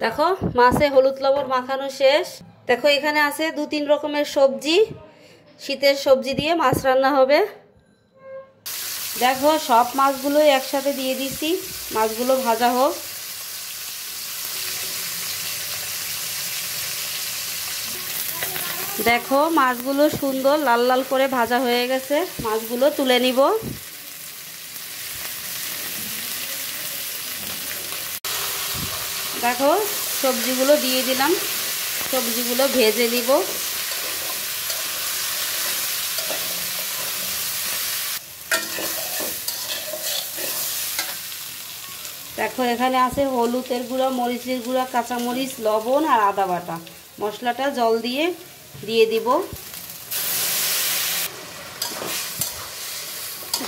দেখো মাছে হলুদ লবণ মাখানো শেষ। দেখো এখানে আছে 2-3 রকমের সবজি, শীতের সবজি দিয়ে মাছ রান্না হবে। দেখো সব মাছগুলোই একসাথে দিয়ে দিছি, মাছগুলো ভাজা হোক। দেখো মাছগুলো সুন্দর লাল লাল করে ভাজা হয়ে গেছে, মাছগুলো তুলে নিব। দেখো সবজিগুলো দিয়ে দিলাম, সবজিগুলো ভেজে নিব। দেখো এখানে আছে হলুদের গুঁড়া, মরিচের গুঁড়া, কাঁচামরিচ, লবণ আর আদা বাটা। মশলাটা জল দিয়ে দিব।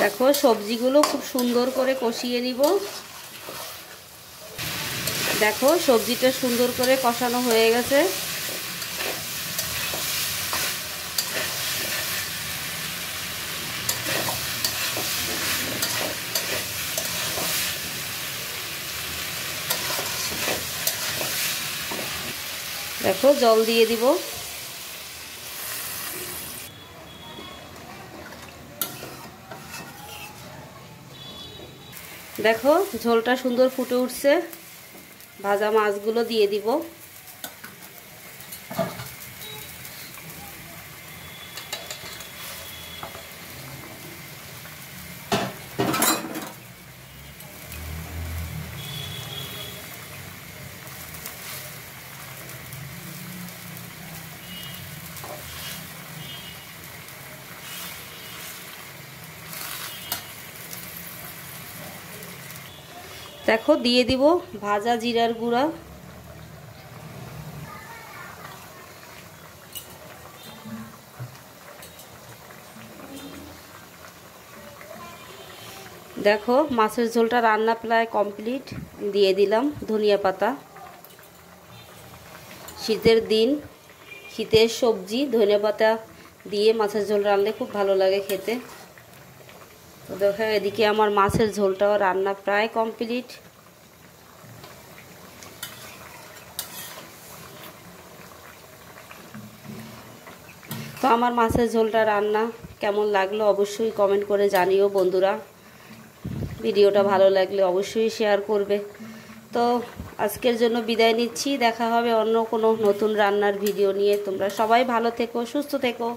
দেখো সবজিগুলো খুব সুন্দর করে কষিয়ে নিব। দেখো সবজিটা সুন্দর করে কষানো হয়ে গেছে। দেখো জল দিয়ে দিব। দেখো ঝোলটা সুন্দর ফুটে উঠছে, ভাজা মাছগুলো দিয়ে দিব। দেখো দিয়ে দিব ভাজা জিরার গুঁড়া। দেখো মাছের ঝোলটা রান্না প্রায় কমপ্লিট, দিয়ে দিলাম ধনিয়া পাতা। শীতের দিন, শীতের সবজি, ধনিয়া পাতা দিয়ে মাছের ঝোল রান্নালে খুব ভালো লাগে খেতে। তো দেখো এদিকে আমার মাছের ঝোলটাও রান্না প্রায় কমপ্লিট। তো আমার মাছের ঝোলটা রান্না কেমন লাগলো অবশ্যই কমেন্ট করে জানিও বন্ধুরা। ভিডিওটা ভালো লাগলে অবশ্যই শেয়ার করবে। তো আজকের জন্য বিদায় নিচ্ছি, দেখা হবে অন্য কোনো নতুন রান্নার ভিডিও নিয়ে। তোমরা সবাই ভালো থেকো, সুস্থ থেকো।